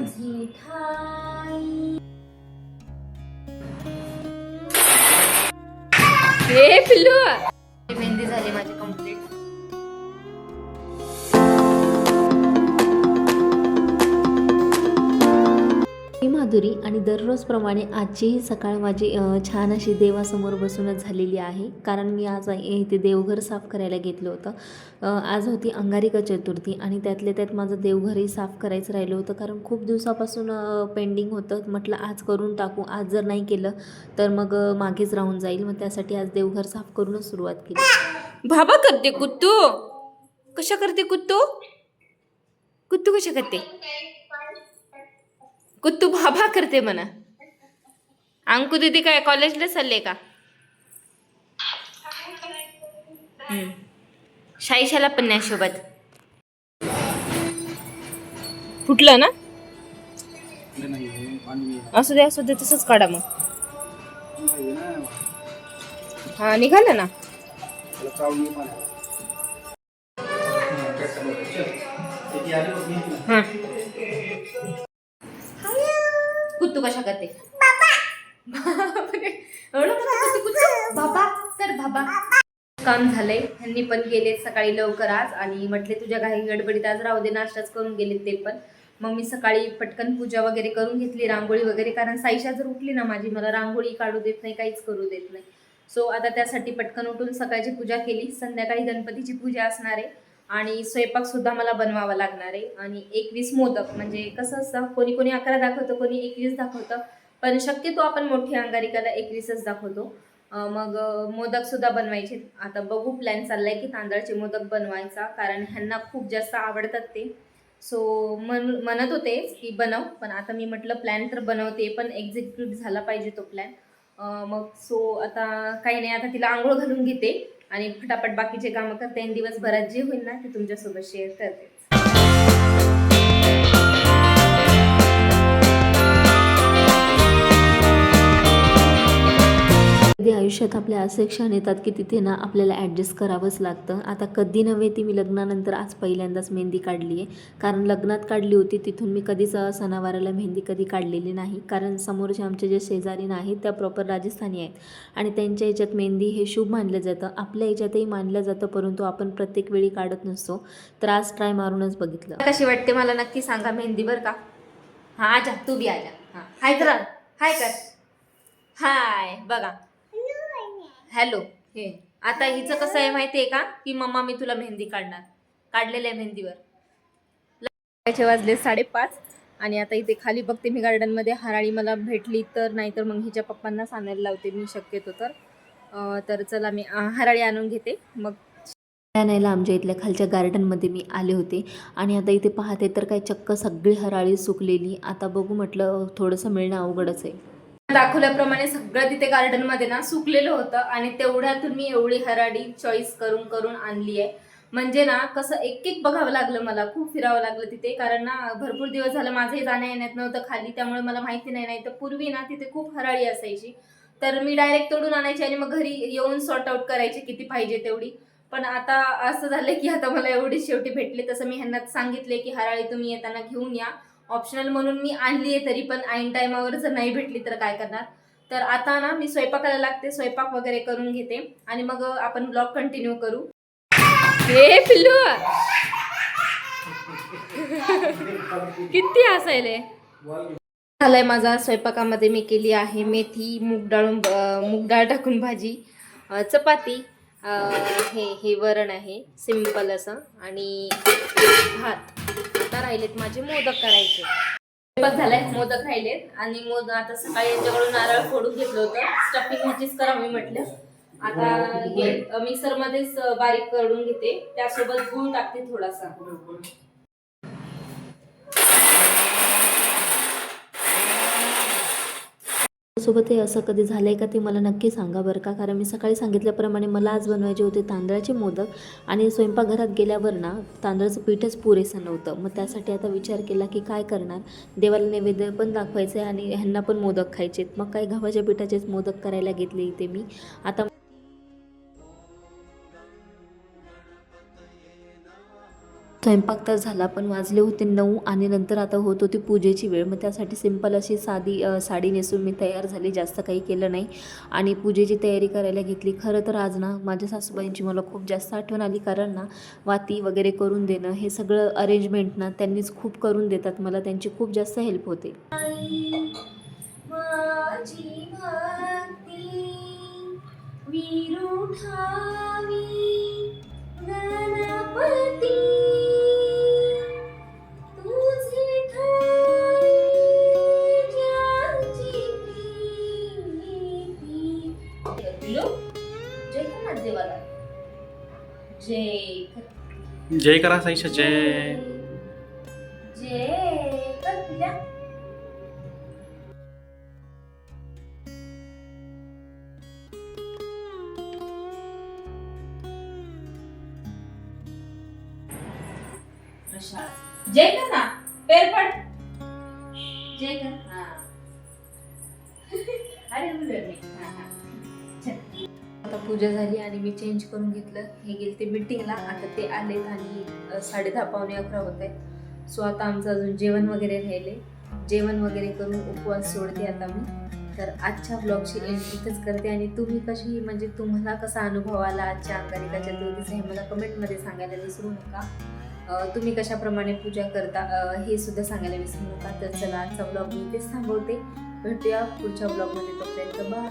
तुझी ठाई. हे पिल्लू मेहंदी झाली माझी कंप्लीट. मी माधुरी आणि दररोजप्रमाणे आजचीही सकाळ माझी छान अशी देवासमोर बसूनच झालेली आहे. कारण मी आज इथे देवघर साफ करायला घेतलं होतं. आज होती अंगारिका चतुर्थी आणि त्यातल्या त्यात माझं देवघरही साफ करायचं राहिलं होतं. कारण खूप दिवसापासून पेंडिंग होतं. म्हटलं आज करून टाकू. आज जर नाही केलं तर मग मागेच राहून जाईल. मग त्यासाठी आज देवघर साफ करूनच सुरुवात केली. बाबा करते कुत्तू. कशा करते कुत्तू. कुत्तू कशा करते. कुत्तू भाभा करते म्हणा. अंकू दीदी काय कॉलेजला चालले का. शाईशाला पण नाही सोबत. फुटलं ना. असू दे तसंच काढा मग. हा निघालं ना. हा कुत्तू कशा करते. बाबा तर बाबा काम झालंय. ह्यांनी पण गेले सकाळी लवकर आज आणि म्हटले तुझ्या काही गडबडीत आज राहू दे. नाश्ताच करून गेले ते पण. मग मी सकाळी पटकन पूजा वगैरे करून घेतली. रांगोळी वगैरे कारण साईशा जर उठली ना माझी मला रांगोळी काढू देत नाही काहीच करू देत नाही. सो आता त्यासाठी पटकन उठून सकाळची पूजा केली. संध्याकाळी गणपतीची पूजा असणार आहे आणि स्वयंपाक सुद्धा मला बनवावा लागणार आहे. आणि 21 मोदक म्हणजे कसं असतं कोणी कोणी 11 दाखवतं कोणी 21 दाखवतं. पण शक्यतो आपण मोठी अंगारिकाला 21च दाखवतो. मग मोदक सुद्धा बनवायचे. आता बघू प्लॅन चाललाय की तांदळाचे मोदक बनवायचा कारण ह्यांना खूप जास्त आवडतात ते. सो म्हणत होते की बनव पण आता मी म्हटलं प्लॅन तर बनवते पण एक्झिक्यूट झाला पाहिजे तो प्लॅन. मग सो आता काही नाही. आता तिला आंघोळ घालून घेते आणि फटाफट बाकीचे कामं करते आणि दिवसभरात जे होईल ना ते तुमच्यासोबत शेअर करते. कधी आयुष्यात आपल्या असे क्षण येतात की तिथे ना आपल्याला ॲडजस्ट करावंच लागतं. आता कधी नव्हे ती मी लग्नानंतर आज पहिल्यांदाच मेहंदी काढली आहे. कारण लग्नात काढली होती तिथून मी कधीच सणावाराला मेहंदी कधी काढलेली नाही. कारण समोरचे आमचे जे शेजारी आहेत त्या प्रॉपर राजस्थानी आहेत आणि त्यांच्या ह्याच्यात मेहंदी हे शुभ मानलं जातं. आपल्या ह्याच्यातही मानलं जातं परंतु आपण प्रत्येक वेळी काढत नसतो. तर आज ट्राय मारूनच बघितलं. कशी वाटते मला नक्की सांगा मेहंदी बरं का. हा आजा तू बी आजा. हा हाय कर हाय कर हाय बघा. हॅलो. हे आता हिचं कसं आहे माहितीये का की मम्मा मी तुला मेहंदी काढणार. काढलेल्या मेहंदीवर वाजले 5:30 आणि आता इथे खाली बघते मी गार्डनमध्ये हराळी मला भेटली तर नाहीतर मग हिच्या पप्पांनाच आणायला लावते मी शक्यतो तर चला मी हराळी आणून घेते. मग आणायला आमच्या इथल्या खालच्या गार्डनमध्ये मी आले होते आणि आता इथे पाहते तर काय चक्क सगळी हराळी सुकलेली. आता बघू म्हटलं थोडंसं मिळणं अवघडच आहे. दाखवल्याप्रमाणे सगळं तिथे गार्डन मध्ये ना सुकलेलं होतं आणि तेवढ्यातून मी एवढी हराळी चॉईस करून करून आणली आहे. म्हणजे ना कसं एक एक बघावं लागलं मला. खूप फिरावं लागलं तिथे कारण ना भरपूर दिवस झालं माझंही जाण्या येण्यात नव्हतं खाली त्यामुळे मला माहिती नाही तर पूर्वी ना तिथे खूप हराळी असायची तर मी डायरेक्ट तोडून आणायची आणि मग घरी येऊन सॉर्ट आउट करायची किती पाहिजे तेवढी. पण आता असं झालं की आता मला एवढी शेवटी भेटली. तसं मी ह्यांना सांगितले की हराळी तुम्ही येताना घेऊन या. ऑप्शनल म्हणून मी आणली आहे तरी पण ऐन टायमावर जर नाही भेटली तर काय करणार. तर आता ना मी स्वयंपाकाला लागते. स्वयंपाक वगैरे करून घेते आणि मग आपण ब्लॉग कंटिन्यू करू. हे पिल्लू किती हसायले. झालाय माझा स्वयंपाकामध्ये मी केली आहे मेथी मूग डाळ टाकून भाजी चपाती हे वरण आहे सिंपल असं आणि भात. आता राहिलेत माझे मोदक करायचे. स्वयंपाक झालाय मोदक राहिलेत आणि मोदक आता सकाळी यांच्याकडून नारळ फोडून घेतलं होतं. स्टफिंग ह्याचीच करावी म्हटलं. आता हे मिक्सर मध्येच बारीक करून घेते त्यासोबत गूळ टाकते थोडासा. सोबत हे असं कधी झालंय का ते मला नक्की सांगा बरं का. कारण मी सकाळी सांगितल्याप्रमाणे मला आज बनवायचे होते तांदळाचे मोदक आणि स्वयंपाकघरात गेल्यावर ना तांदळाचं पीठच पुरेसं नव्हतं. मग त्यासाठी आता विचार केला की काय करणार. देवाला नैवेद्य पण दाखवायचं आहे आणि ह्यांना पण मोदक खायचे. मग काय गव्हाच्या पिठाचेच मोदक करायला घेतले इथे मी. आता स्वयंपाक तर झाला, पण वाजले होते 9 आणि नंतर आता होत होती पूजेची वेळ. मग त्यासाठी सिंपल अशी साधी साडी नेसून मी तयार झाली, जास्त काही केलं नाही आणि पूजेची तयारी करायला घेतली. खरं तर आज ना माझ्या सासूबाईंची मला खूप जास्त आठवण आली, कारण ना वाती वगैरे करून देणं हे सगळं अरेंजमेंट ना त्यांनीच खूप करून देतात. मला त्यांची खूप जास्त हेल्प होते. माझी भक्ती विरुठावी गणपती तुझे ठाई ज्यांची प्रीती. जय खनाथ देवाला. जय जय करा साईशा जय. जय कपिला. जय कर ना, पेर पड. जय कर. हा. अरे मुलं नाही. हा, हा. चल. आता पूजा झाली आणि मी चेंज करून घेतलं. हे गेले ते मीटिंगला, आता ते आलेत आणि 10:30 पावणे 11 होत आहेत. सो आता आमचं अजून जेवण वगैरे राहिले. जेवण वगैरे करून उपवास सोडते आता मी. तर आजच्या ब्लॉगची एंड इथंच करते आणि तुम्ही कशी, म्हणजे तुम्हाला कसा अनुभव आला आजच्या अंगारिका चतुर्थीचा हे मला कमेंटमध्ये सांगायला विसरू नका. तुम्ही कशाप्रमाणे पूजा करता हे सुद्धा सांगायला विसरू नका. तर चला, आजचा ब्लॉग मी इथेच थांबवते. भेटूया पुढच्या ब्लॉगमध्ये. तोपर्यंत बाय.